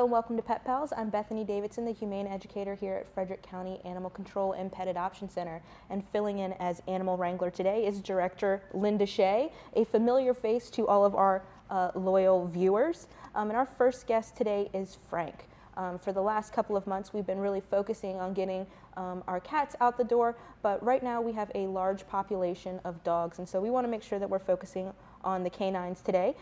and welcome to Pet Pals. I'm Bethany Davidson, the Humane Educator here at Frederick County Animal Control and Pet Adoption Center. And filling in as Animal Wrangler today is Director Linda Shea, a familiar face to all of our loyal viewers. And our first guest today is Frank. For the last couple of months, we've been really focusing on getting our cats out the door, but right now we have a large population of dogs, and so we want to make sure that we're focusing on the canines today.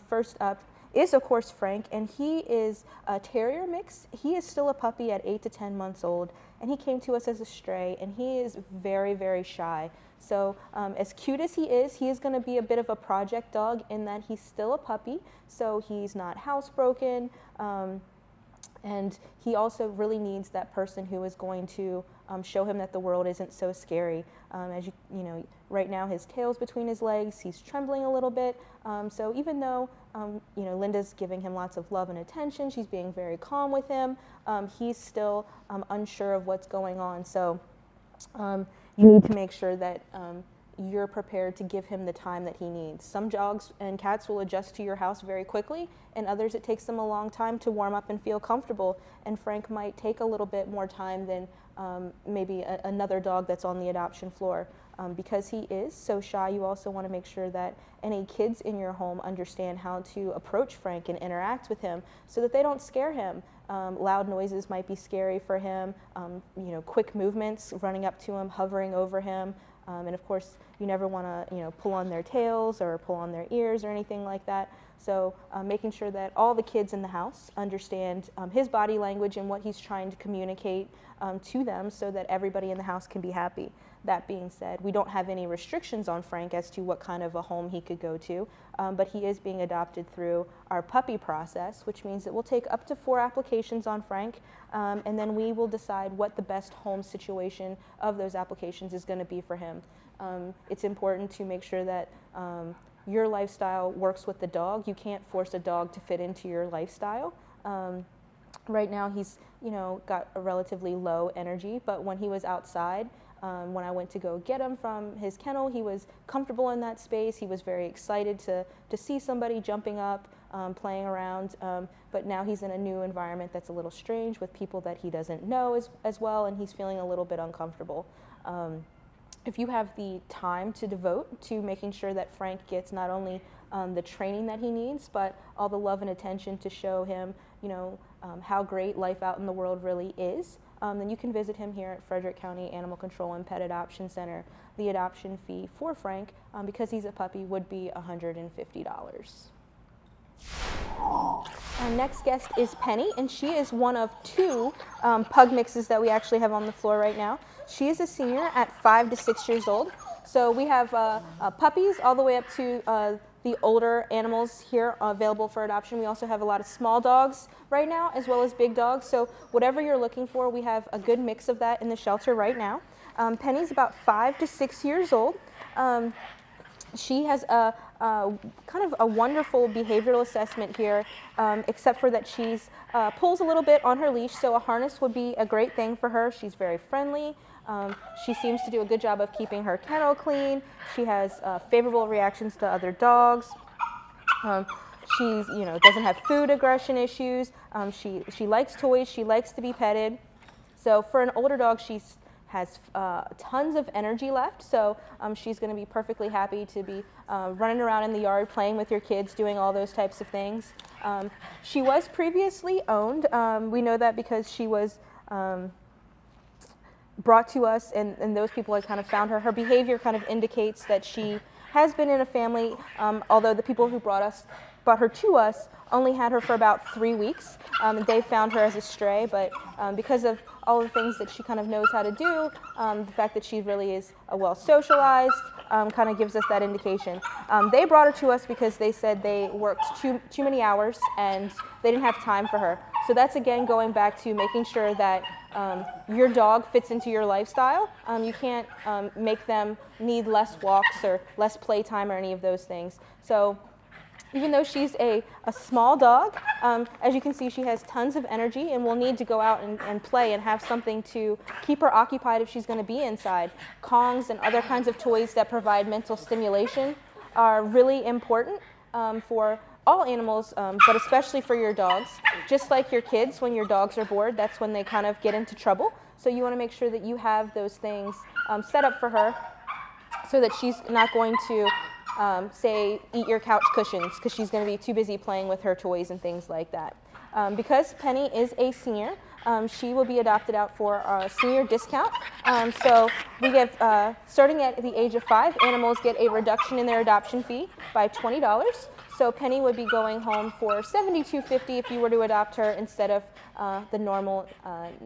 First up is, of course, Frank, and he is a terrier mix. He is still a puppy at 8 to 10 months old, and he came to us as a stray, and he is very, very shy. So as cute as he is going to be a bit of a project dog in that he's still a puppy, so he's not housebroken, and he also really needs that person who is going to show him that the world isn't so scary. As you know, right now his tail's between his legs, he's trembling a little bit. So even though you know, Linda's giving him lots of love and attention, she's being very calm with him, he's still unsure of what's going on. So you need to make sure that you're prepared to give him the time that he needs. Some dogs and cats will adjust to your house very quickly, and others it takes them a long time to warm up and feel comfortable. And Frank might take a little bit more time than maybe another dog that's on the adoption floor. Because he is so shy, you also want to make sure that any kids in your home understand how to approach Frank and interact with him so that they don't scare him. Loud noises might be scary for him, you know, quick movements, running up to him, hovering over him. And of course, you never want to, you know, pull on their tails or pull on their ears or anything like that. So making sure that all the kids in the house understand his body language and what he's trying to communicate to them so that everybody in the house can be happy. That being said, we don't have any restrictions on Frank as to what kind of a home he could go to, but he is being adopted through our puppy process, which means that we'll take up to 4 applications on Frank, and then we will decide what the best home situation of those applications is going to be for him. It's important to make sure that your lifestyle works with the dog. You can't force a dog to fit into your lifestyle. Right now he's, you know, got a relatively low energy, but when he was outside, when I went to go get him from his kennel, he was comfortable in that space. He was very excited to see somebody jumping up, playing around, but now he's in a new environment that's a little strange with people that he doesn't know as well, and he's feeling a little bit uncomfortable. If you have the time to devote to making sure that Frank gets not only the training that he needs, but all the love and attention to show him, you know, how great life out in the world really is, then you can visit him here at Frederick County Animal Control and Pet Adoption Center. The adoption fee for Frank, because he's a puppy, would be $150. Our next guest is Penny, and she is one of 2 pug mixes that we actually have on the floor right now. She is a senior at 5 to 6 years old. So we have puppies all the way up to the older animals here available for adoption. We also have a lot of small dogs right now, as well as big dogs. So whatever you're looking for, we have a good mix of that in the shelter right now. Penny's about 5 to 6 years old. She has a kind of a wonderful behavioral assessment here, except for that she's pulls a little bit on her leash, so a harness would be a great thing for her. She's very friendly. She seems to do a good job of keeping her kennel clean. She has favorable reactions to other dogs. She's, you know, doesn't have food aggression issues. She likes toys. She likes to be petted. So for an older dog, she has tons of energy left. So she's going to be perfectly happy to be running around in the yard, playing with your kids, doing all those types of things. She was previously owned. We know that because she was brought to us, and those people had kind of found her. Her behavior kind of indicates that she has been in a family, although the people who brought her to us only had her for about 3 weeks. They found her as a stray, but because of all the things that she kind of knows how to do, the fact that she really is well socialized kind of gives us that indication. They brought her to us because they said they worked too many hours and they didn't have time for her. So that's again going back to making sure that your dog fits into your lifestyle. You can't make them need less walks or less playtime or any of those things. So even though she's a small dog, as you can see, she has tons of energy and will need to go out and play and have something to keep her occupied if she's going to be inside. Kongs and other kinds of toys that provide mental stimulation are really important for all animals, but especially for your dogs. Just like your kids, when your dogs are bored, that's when they kind of get into trouble. So you want to make sure that you have those things set up for her so that she's not going to, say, eat your couch cushions because she's going to be too busy playing with her toys and things like that. Because Penny is a senior, she will be adopted out for a senior discount. So we give, starting at the age of 5, animals get a reduction in their adoption fee by $20. So Penny would be going home for $72.50 if you were to adopt her instead of the normal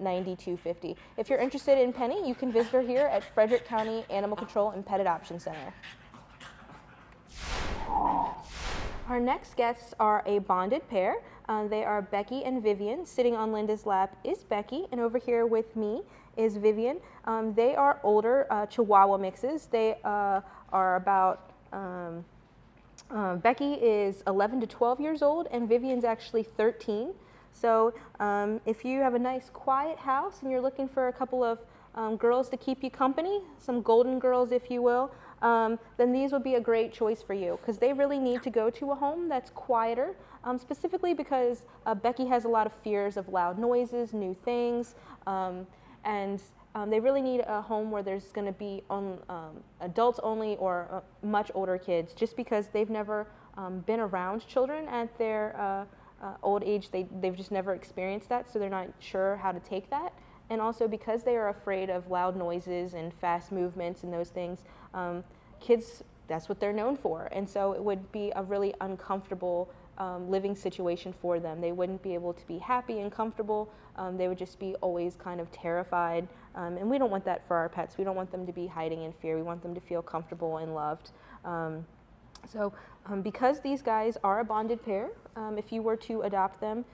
$92.50. If you're interested in Penny, you can visit her here at Frederick County Animal Control and Pet Adoption Center. Our next guests are a bonded pair. They are Becky and Vivienne. Sitting on Linda's lap is Becky, and over here with me is Vivienne. They are older Chihuahua mixes. They are about, Becky is 11 to 12 years old, and Vivienne's actually 13. So if you have a nice quiet house and you're looking for a couple of girls to keep you company, some golden girls if you will, then these would be a great choice for you because they really need to go to a home that's quieter, specifically because Becky has a lot of fears of loud noises, new things, and they really need a home where there's going to be adults only or much older kids, just because they've never been around children at their old age. They've just never experienced that, so they're not sure how to take that. And also because they are afraid of loud noises and fast movements and those things, kids, that's what they're known for. And so it would be a really uncomfortable living situation for them. They wouldn't be able to be happy and comfortable. They would just be always kind of terrified. And we don't want that for our pets. We don't want them to be hiding in fear. We want them to feel comfortable and loved. Because these guys are a bonded pair, if you were to adopt them,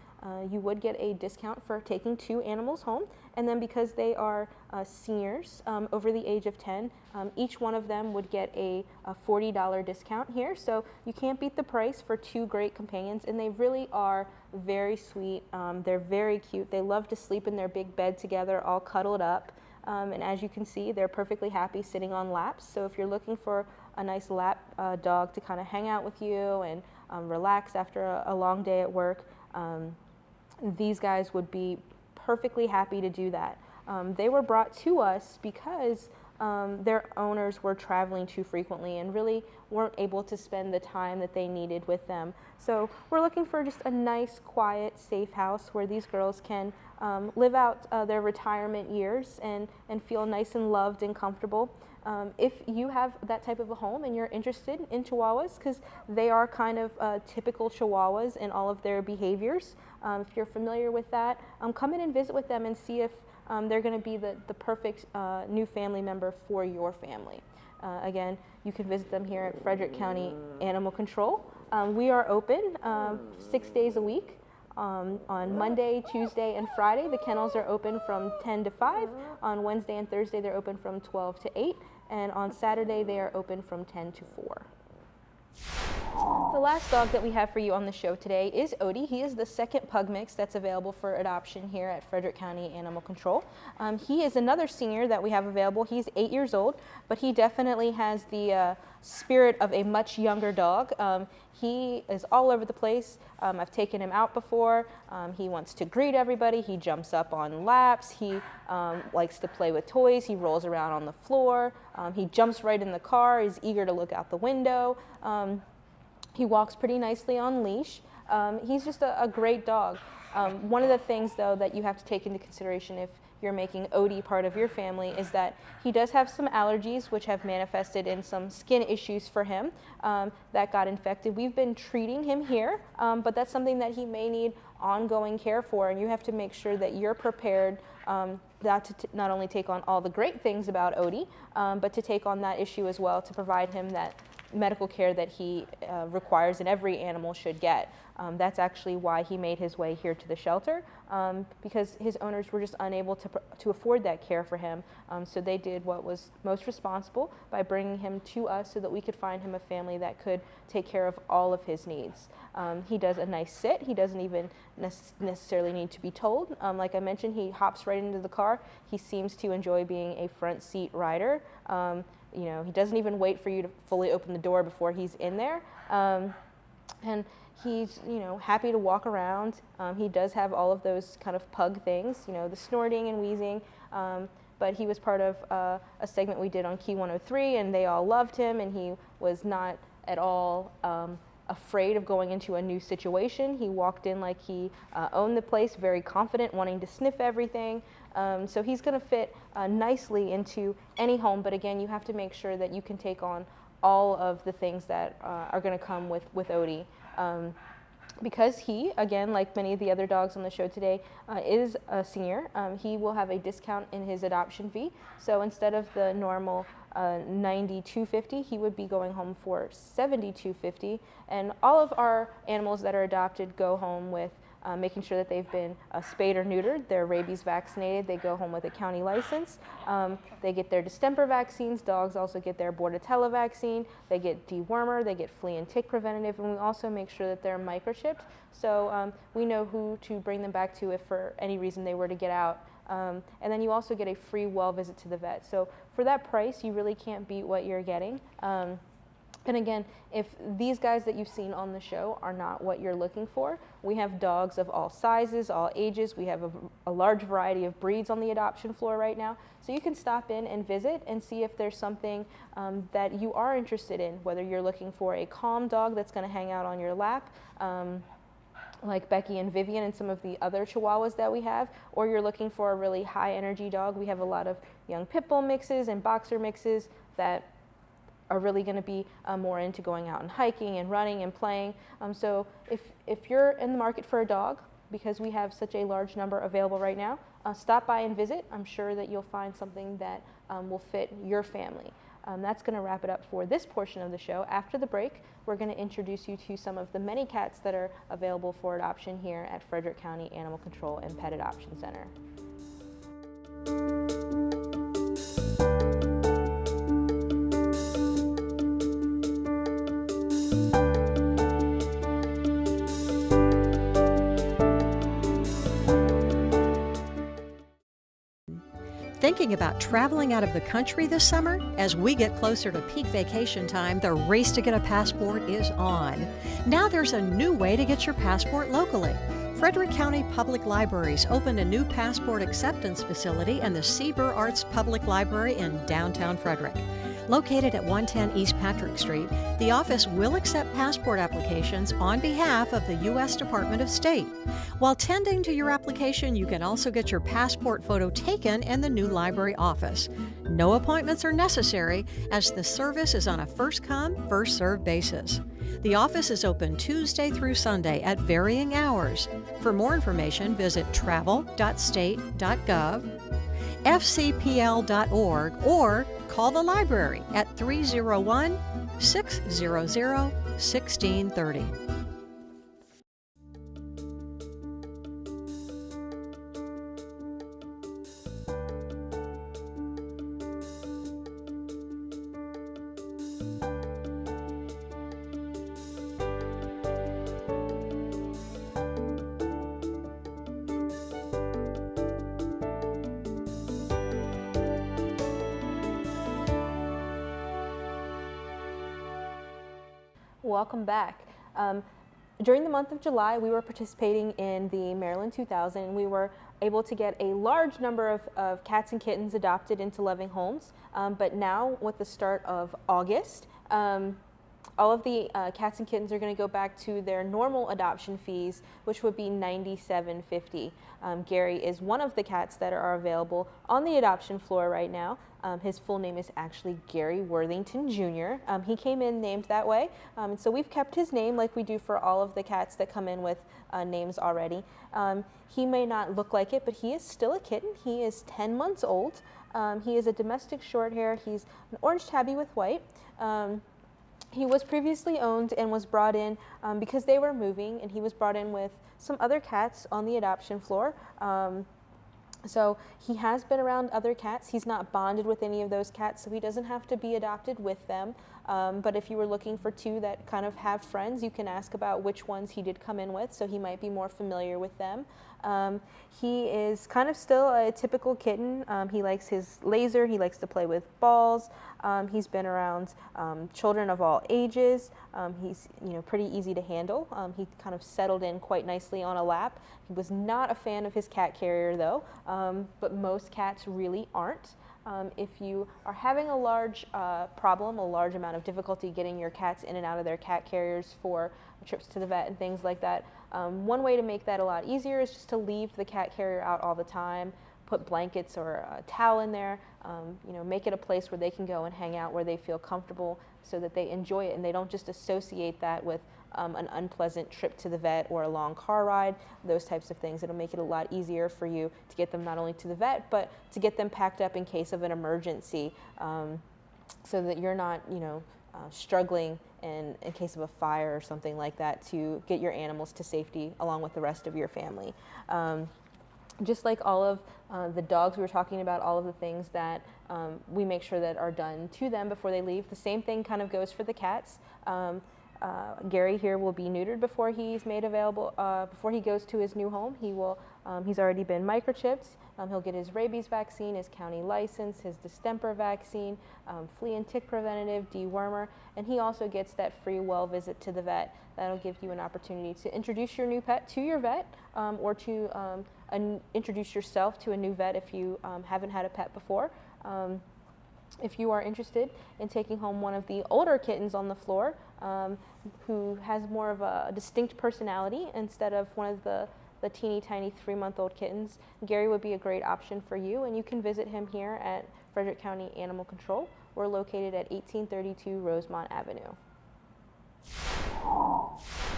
you would get a discount for taking 2 animals home. And then because they are seniors over the age of 10, each one of them would get a $40 discount here. So you can't beat the price for 2 great companions, and they really are very sweet. They're very cute. They love to sleep in their big bed together, all cuddled up. And as you can see, they're perfectly happy sitting on laps. So if you're looking for a nice lap dog to kind of hang out with you and relax after a long day at work, these guys would be perfectly happy to do that. They were brought to us because their owners were traveling too frequently and really weren't able to spend the time that they needed with them. So we're looking for just a nice, quiet, safe house where these girls can live out their retirement years and feel nice and loved and comfortable. If you have that type of a home and you're interested in Chihuahuas, because they are kind of typical Chihuahuas in all of their behaviors, if you're familiar with that, come in and visit with them and see if they're going to be the perfect new family member for your family. Again, you can visit them here at Frederick County Animal Control. We are open 6 days a week. On Monday, Tuesday, and Friday, the kennels are open from 10 to 5. On Wednesday and Thursday, they're open from 12 to 8. And on Saturday, they are open from 10 to 4. The last dog that we have for you on the show today is Odie. He is the second pug mix that's available for adoption here at Frederick County Animal Control. He is another senior that we have available. He's 8 years old, but he definitely has the spirit of a much younger dog. He is all over the place. I've taken him out before. He wants to greet everybody. He jumps up on laps. He likes to play with toys. He rolls around on the floor. He jumps right in the car. He's eager to look out the window. He walks pretty nicely on leash. He's just a great dog. One of the things, though, that you have to take into consideration if you're making Odie part of your family is that he does have some allergies which have manifested in some skin issues for him that got infected. We've been treating him here, but that's something that he may need ongoing care for, and you have to make sure that you're prepared not only take on all the great things about Odie, but to take on that issue as well, to provide him that medical care that he requires and every animal should get. That's actually why he made his way here to the shelter, because his owners were just unable to afford that care for him. So they did what was most responsible by bringing him to us so that we could find him a family that could take care of all of his needs. He does a nice sit. He doesn't even necessarily need to be told. Like I mentioned, he hops right into the car. He seems to enjoy being a front seat rider. He doesn't even wait for you to fully open the door before he's in there. And He's, you know, happy to walk around. He does have all of those kind of pug things, you know, the snorting and wheezing. But he was part of a segment we did on Key 103, and they all loved him, and he was not at all afraid of going into a new situation. He walked in like he owned the place, very confident, wanting to sniff everything. So he's going to fit nicely into any home, but again, you have to make sure that you can take on all of the things that are going to come with Odie. Because he, again, like many of the other dogs on the show today, is a senior, he will have a discount in his adoption fee. So instead of the normal $92.50, he would be going home for $72.50. And all of our animals that are adopted go home with making sure that they've been spayed or neutered, they're rabies vaccinated, they go home with a county license, they get their distemper vaccines, dogs also get their Bordetella vaccine, they get dewormer, they get flea and tick preventative, and we also make sure that they're microchipped, so we know who to bring them back to if for any reason they were to get out. And then you also get a free well visit to the vet. So for that price, you really can't beat what you're getting. And again, if these guys that you've seen on the show are not what you're looking for, we have dogs of all sizes, all ages. We have a large variety of breeds on the adoption floor right now. So you can stop in and visit and see if there's something that you are interested in, whether you're looking for a calm dog that's going to hang out on your lap, like Becky and Vivienne and some of the other Chihuahuas that we have, or you're looking for a really high energy dog. We have a lot of young pit bull mixes and boxer mixes that are really going to be more into going out and hiking and running and playing. So if you're in the market for a dog, because we have such a large number available right now, stop by and visit. I'm sure that you'll find something that will fit your family. That's going to wrap it up for this portion of the show. After the break, we're going to introduce you to some of the many cats that are available for adoption here at Frederick County Animal Control and Pet Adoption Center. Thinking about traveling out of the country this summer? As we get closer to peak vacation time, the race to get a passport is on. Now there's a new way to get your passport locally. Frederick County Public Libraries opened a new passport acceptance facility in the Seaver Arts Public Library in downtown Frederick. Located at 110 East Patrick Street, the office will accept passport applications on behalf of the U.S. Department of State. While tending to your application, you can also get your passport photo taken in the new library office. No appointments are necessary, as the service is on a first-come, first-served basis. The office is open Tuesday through Sunday at varying hours. For more information, visit travel.state.gov, fcpl.org, or call the library at 301-600-1630. Welcome back. During the month of July, we were participating in the Maryland 2000, and we were able to get a large number of cats and kittens adopted into loving homes. But now, with the start of August, all of the cats and kittens are going to go back to their normal adoption fees, which would be $97.50. Gary is one of the cats that are available on the adoption floor right now. His full name is actually Gary Worthington Jr. He came in named that way, and so we've kept his name like we do for all of the cats that come in with names already. He may not look like it, but he is still a kitten. He is 10 months old. He is a domestic short hair. He's an orange tabby with white. He was previously owned and was brought in because they were moving, and he was brought in with some other cats on the adoption floor. So he has been around other cats. He's not bonded with any of those cats, so he doesn't have to be adopted with them. But if you were looking for two that kind of have friends, you can ask about which ones he did come in with, so he might be more familiar with them. He is kind of still a typical kitten. He likes his laser, he likes to play with balls. He's been around children of all ages. He's pretty easy to handle. He kind of settled in quite nicely on a lap. He was not a fan of his cat carrier though, but most cats really aren't. If you are having a large problem, a large amount of difficulty getting your cats in and out of their cat carriers for trips to the vet and things like that, one way to make that a lot easier is just to leave the cat carrier out all the time, put blankets or a towel in there, make it a place where they can go and hang out where they feel comfortable so that they enjoy it and they don't just associate that with an unpleasant trip to the vet or a long car ride, those types of things. It'll make it a lot easier for you to get them not only to the vet, but to get them packed up in case of an emergency, so that you're not, struggling in case of a fire or something like that to get your animals to safety along with the rest of your family. Just like all of the dogs we were talking about, all of the things that we make sure that are done to them before they leave, the same thing kind of goes for the cats. Gary here will be neutered before he's made available, before he goes to his new home. He's already been microchipped. He'll get his rabies vaccine, his county license, his distemper vaccine, flea and tick preventative, dewormer, and he also gets that free well visit to the vet. That'll give you an opportunity to introduce your new pet to your vet, or to introduce yourself to a new vet if you haven't had a pet before. If you are interested in taking home one of the older kittens on the floor, who has more of a distinct personality instead of one of the teeny tiny 3-month-old kittens, Gary would be a great option for you, and you can visit him here at Frederick County Animal Control. We're located at 1832 Rosemont Avenue.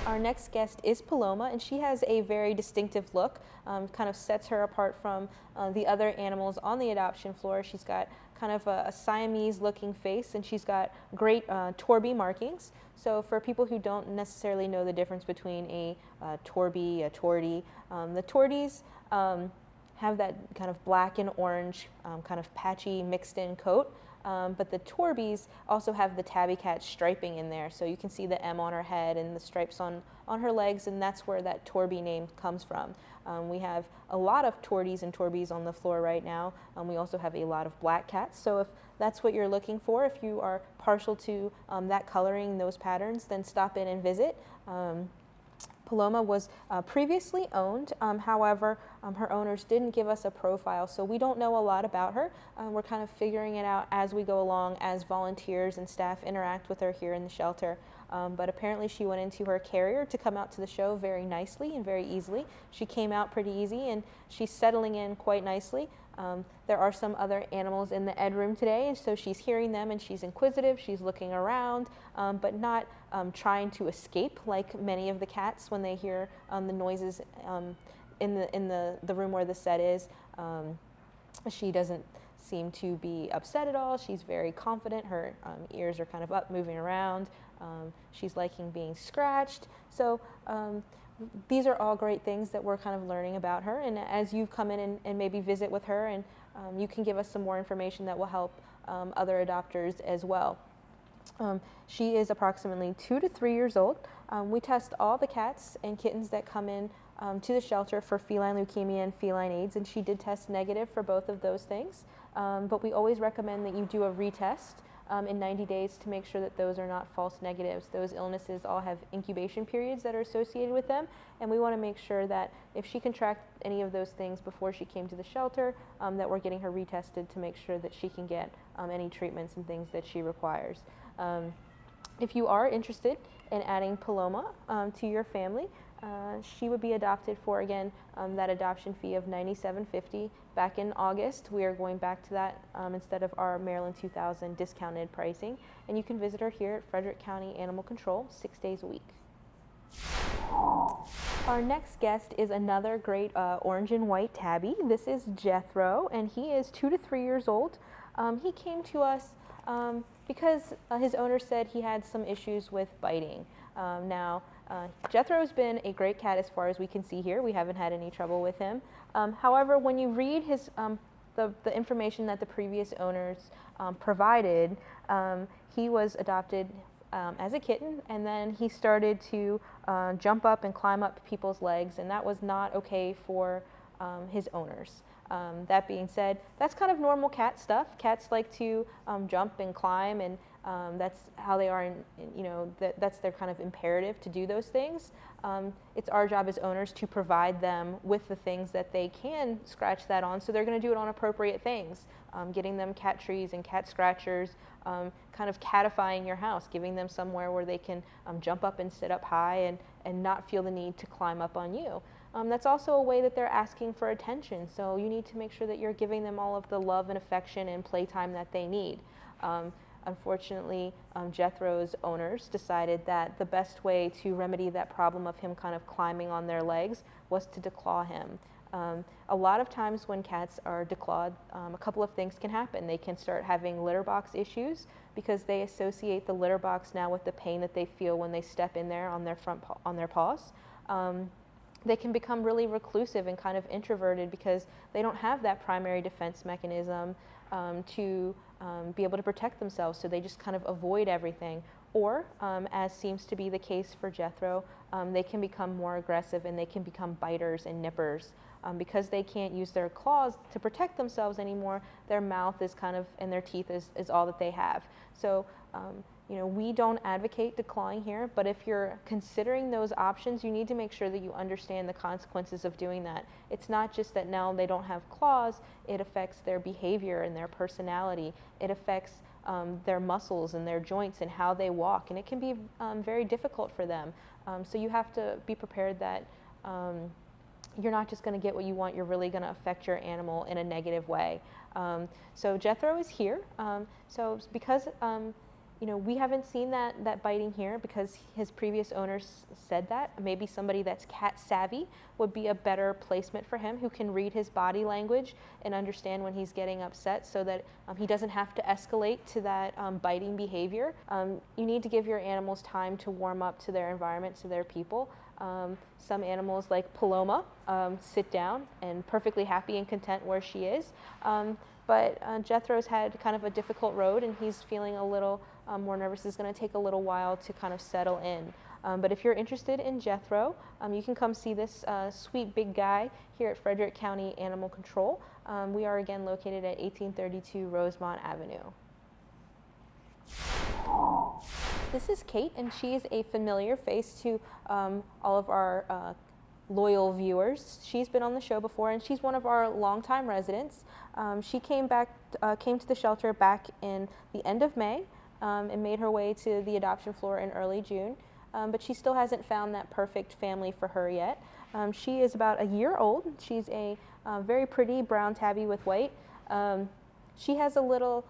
Our next guest is Paloma, and she has a very distinctive look, kind of sets her apart from the other animals on the adoption floor. She's got kind of a Siamese looking face, and she's got great Torby markings. So for people who don't necessarily know the difference between a Torby, a Tortie, the Torties have that kind of black and orange kind of patchy mixed in coat. But the Torbies also have the tabby cat striping in there, so you can see the M on her head and the stripes on her legs, and that's where that Torby name comes from. We have a lot of Torties and Torbies on the floor right now. We also have a lot of black cats, so if that's what you're looking for, if you are partial to that coloring, those patterns, then stop in and visit. Paloma was previously owned, however, her owners didn't give us a profile, so we don't know a lot about her. We're kind of figuring it out as we go along, as volunteers and staff interact with her here in the shelter. But apparently she went into her carrier to come out to the show very nicely and very easily. She came out pretty easy, and she's settling in quite nicely. There are some other animals in the ed room today, and so she's hearing them and she's inquisitive, she's looking around, but not trying to escape like many of the cats when they hear the noises in the room where the set is. She doesn't seem to be upset at all. She's very confident. Her ears are kind of up, moving around. She's liking being scratched. So these are all great things that we're kind of learning about her, and as you come in and maybe visit with her, and you can give us some more information that will help other adopters as well. She is approximately 2 to 3 years old. We test all the cats and kittens that come in to the shelter for feline leukemia and feline AIDS, and she did test negative for both of those things. But we always recommend that you do a retest in 90 days to make sure that those are not false negatives. Those illnesses all have incubation periods that are associated with them, and we want to make sure that if she contracted any of those things before she came to the shelter, that we're getting her retested to make sure that she can get any treatments and things that she requires. If you are interested in adding Paloma to your family, she would be adopted for, again, that adoption fee of $97.50. Back in August, we are going back to that instead of our Maryland 2000 discounted pricing. And you can visit her here at Frederick County Animal Control 6 days a week. Our next guest is another great orange and white tabby. This is Jethro, and he is 2 to 3 years old. He came to us because his owner said he had some issues with biting. Jethro's been a great cat as far as we can see here. We haven't had any trouble with him. However, when you read his the information that the previous owners provided, he was adopted as a kitten, and then he started to jump up and climb up people's legs, and that was not okay for his owners. That being said, that's kind of normal cat stuff. Cats like to jump and climb, and that's how they are, that's their kind of imperative to do those things. It's our job as owners to provide them with the things that they can scratch that on, so they're going to do it on appropriate things. Getting them cat trees and cat scratchers, kind of catifying your house, giving them somewhere where they can jump up and sit up high and not feel the need to climb up on you. That's also a way that they're asking for attention, so you need to make sure that you're giving them all of the love and affection and playtime that they need. Unfortunately, Jethro's owners decided that the best way to remedy that problem of him kind of climbing on their legs was to declaw him. A lot of times when cats are declawed, a couple of things can happen. They can start having litter box issues because they associate the litter box now with the pain that they feel when they step in there on their paws. They can become really reclusive and kind of introverted because they don't have that primary defense mechanism to be able to protect themselves, so they just kind of avoid everything. Or, as seems to be the case for Jethro, they can become more aggressive and they can become biters and nippers. Because they can't use their claws to protect themselves anymore, their mouth is kind of, and their teeth is all that they have. So, we don't advocate declawing here, but if you're considering those options, you need to make sure that you understand the consequences of doing that. It's not just that now they don't have claws, it affects their behavior and their personality. It affects their muscles and their joints and how they walk, and it can be very difficult for them. So you have to be prepared that you're not just going to get what you want, you're really going to affect your animal in a negative way. So Jethro is here. So because we haven't seen that biting here because his previous owners said that. Maybe somebody that's cat savvy would be a better placement for him, who can read his body language and understand when he's getting upset, so that he doesn't have to escalate to that biting behavior. You need to give your animals time to warm up to their environment, to their people. Some animals like Paloma sit down and perfectly happy and content where she is. But Jethro's had kind of a difficult road, and he's feeling a little more nervous. It's going to take a little while to kind of settle in. But if you're interested in Jethro, you can come see this sweet big guy here at Frederick County Animal Control. We are again located at 1832 Rosemont Avenue. This is Kate, and she is a familiar face to all of our loyal viewers. She's been on the show before, and she's one of our longtime residents. She came to the shelter back in the end of May and made her way to the adoption floor in early June, but she still hasn't found that perfect family for her yet. She is about a year old. She's a very pretty brown tabby with white. She has a little,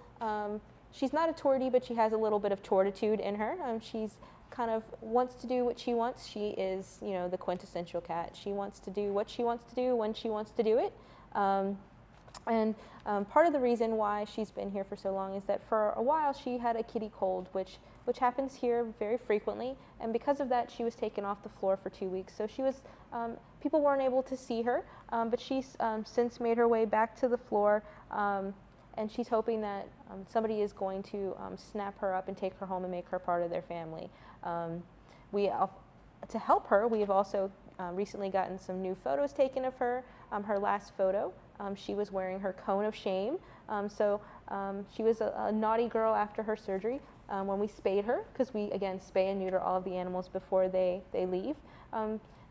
she's not a tortie, but she has a little bit of tortitude in her. She's kind of wants to do what she wants. She is, the quintessential cat. She wants to do what she wants to do when she wants to do it. And part of the reason why she's been here for so long is that for a while she had a kitty cold, which happens here very frequently, and because of that she was taken off the floor for 2 weeks. So she was, people weren't able to see her, but she's since made her way back to the floor, and she's hoping that somebody is going to snap her up and take her home and make her part of their family. To help her, we have also recently gotten some new photos taken of her. Her last photo, she was wearing her cone of shame. She was a naughty girl after her surgery when we spayed her, because we, again, spay and neuter all of the animals before they leave.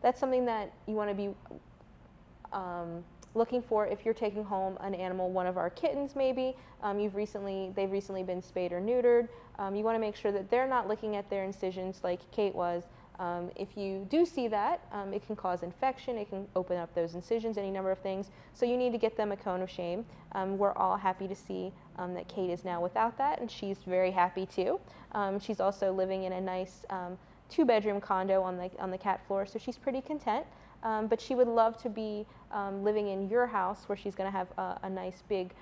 That's something that you want to be looking for if you're taking home an animal, one of our kittens maybe. They've recently been spayed or neutered. You want to make sure that they're not looking at their incisions like Kate was. If you do see that, it can cause infection, it can open up those incisions, any number of things. So you need to get them a cone of shame. We're all happy to see that Kate is now without that, and she's very happy too. She's also living in a nice 2-bedroom condo on the cat floor, so she's pretty content. But she would love to be living in your house, where she's going to have a nice big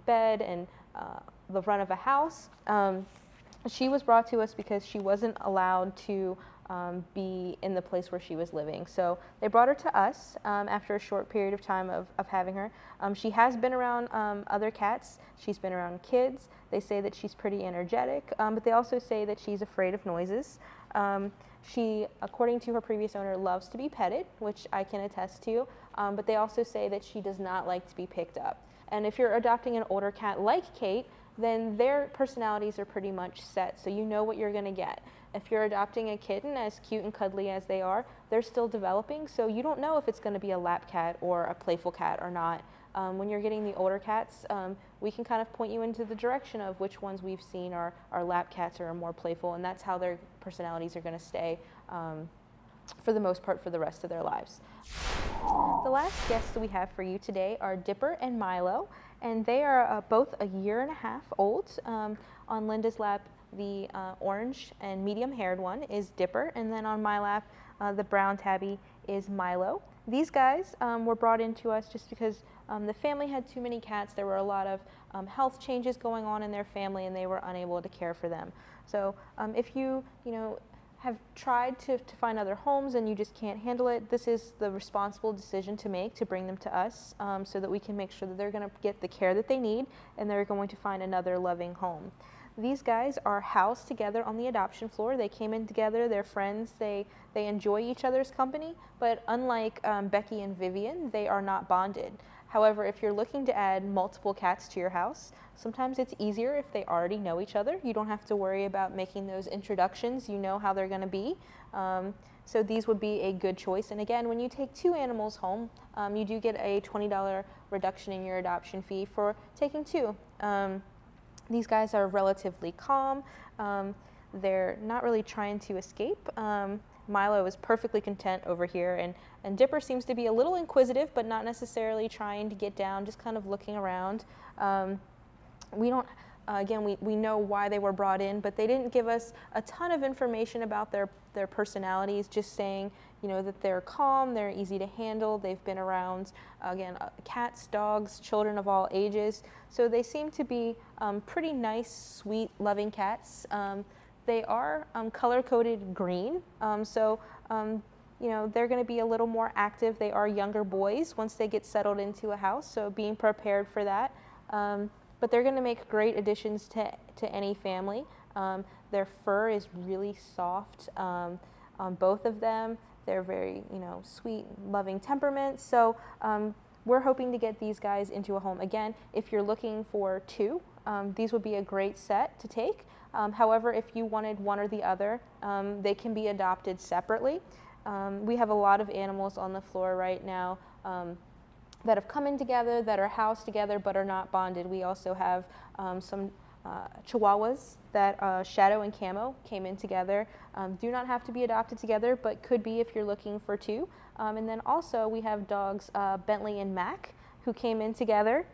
bed and the front of a house. She was brought to us because she wasn't allowed to be in the place where she was living. So they brought her to us after a short period of time of having her. She has been around other cats. She's been around kids. They say that she's pretty energetic, but they also say that she's afraid of noises. She, according to her previous owner, loves to be petted, which I can attest to, but they also say that she does not like to be picked up. And if you're adopting an older cat like Kate, then their personalities are pretty much set, so you know what you're going to get. If you're adopting a kitten, as cute and cuddly as they are, they're still developing, so you don't know if it's going to be a lap cat or a playful cat or not. When you're getting the older cats, we can kind of point you into the direction of which ones we've seen are lap cats or are more playful, and that's how their personalities are going to stay for the most part for the rest of their lives. The last guests that we have for you today are Dipper and Milo, and they are both a year and a half old. On Linda's lap, the orange and medium-haired one is Dipper, and then on my lap, the brown tabby is Milo. These guys were brought into us just because the family had too many cats. There were a lot of health changes going on in their family, and they were unable to care for them. So if you have tried to find other homes and you just can't handle it, this is the responsible decision to make, to bring them to us so that we can make sure that they're going to get the care that they need and they're going to find another loving home. These guys are housed together on the adoption floor. They came in together, they're friends, they enjoy each other's company, but unlike Becky and Vivienne, they are not bonded. However, if you're looking to add multiple cats to your house, sometimes it's easier if they already know each other. You don't have to worry about making those introductions. You know how they're going to be. So these would be a good choice. And again, when you take 2 animals home, you do get a $20 reduction in your adoption fee for taking 2. These guys are relatively calm. They're not really trying to escape. Milo is perfectly content over here, and Dipper seems to be a little inquisitive, but not necessarily trying to get down, just kind of looking around. We don't, again, we know why they were brought in, but they didn't give us a ton of information about their personalities, just saying, that they're calm, they're easy to handle, they've been around, again, cats, dogs, children of all ages. So they seem to be pretty nice, sweet, loving cats. They are color-coded green, so they're going to be a little more active. They are younger boys once they get settled into a house, so being prepared for that. But they're going to make great additions to any family. Their fur is really soft on both of them. They're very, sweet, loving temperaments. So we're hoping to get these guys into a home. Again, if you're looking for 2, these would be a great set to take. However, if you wanted one or the other, they can be adopted separately. We have a lot of animals on the floor right now that have come in together, that are housed together, but are not bonded. We also have some Chihuahuas that Shadow and Camo came in together. Do not have to be adopted together, but could be if you're looking for 2. And then also we have dogs Bentley and Mac, who came in together.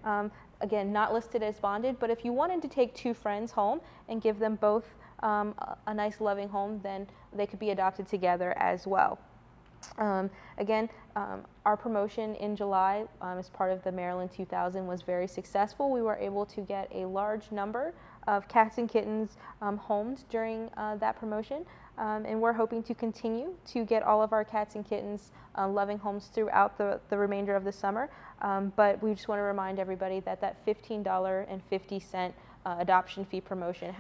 Again, not listed as bonded, but if you wanted to take 2 friends home and give them both a nice loving home, then they could be adopted together as well. Again, our promotion in July as part of the Maryland 2000 was very successful. We were able to get a large number of cats and kittens homed during that promotion, and we're hoping to continue to get all of our cats and kittens loving homes throughout the remainder of the summer. But we just want to remind everybody that $15.50 adoption fee promotion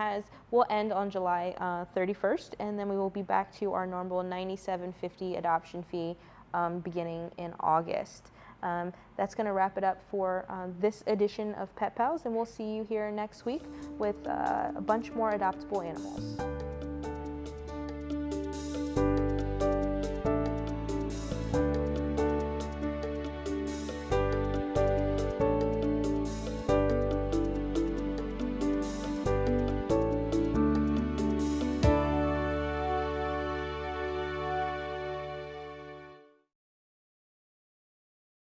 will end on July 31st, and then we will be back to our normal $97.50 adoption fee beginning in August. That's going to wrap it up for this edition of Pet Pals, and we'll see you here next week with a bunch more adoptable animals.